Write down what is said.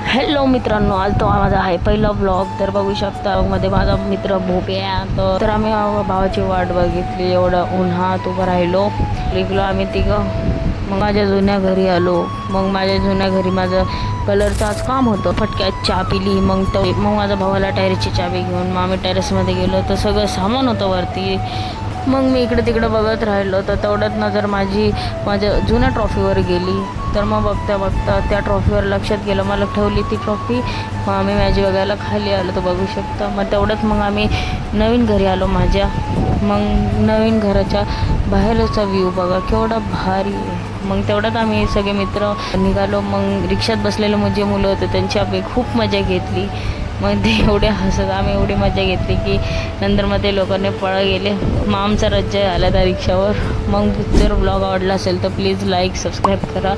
Hello मित्रांनो, आज तो माझा आहे पहिला ब्लॉग. तर बघू शकता मध्ये माझा मित्र भोपे आहे. तर आम्ही भावाची वाट बघितली. एवढं उन्हात उभं राहिलो. निघलो आम्ही तिघं. मग माझ्या जुन्या घरी आलो. मग माझ्या जुन्या घरी माझं कलरचं आज काम होतं. फटक्यात चहा पिली. मग माझ्या भावाला टेरेसची चाबी घेऊन मग आम्ही टेरेसमध्ये गेलो. तर सगळं सामान होतं वरती. मग मी इकडे तिकडं बघत राहिलो. तर तेवढ्यात नजर माझ्या जुन्या ट्रॉफीवर गेली. तर मग बघता त्या ट्रॉफीवर लक्षात गेलं. मला ठेवली ती ट्रॉफी. मग आम्ही मॅच बघायला खाली आलो. तर बघू शकता. मग तेवढ्यात मग आम्ही नवीन घरी आलो माझ्या. मग नवीन घराच्या बाहेरचा व्ह्यू बघा केवढा भारी आहे. मग तेवढ्यात आम्ही सगळे मित्र निघालो. मग रिक्षात बसलेले जे मुलं होते त्यांची आम्ही खूप मजा घेतली. मग ते एवढे हसत आम्ही एवढी मजा घेतली की नंतर मग ते लोकांनी पळा गेले. मग आमचा राज्य आला त्या रिक्षावर. मग जर ब्लॉग आवडला असेल तर प्लीज लाईक सबस्क्राईब करा.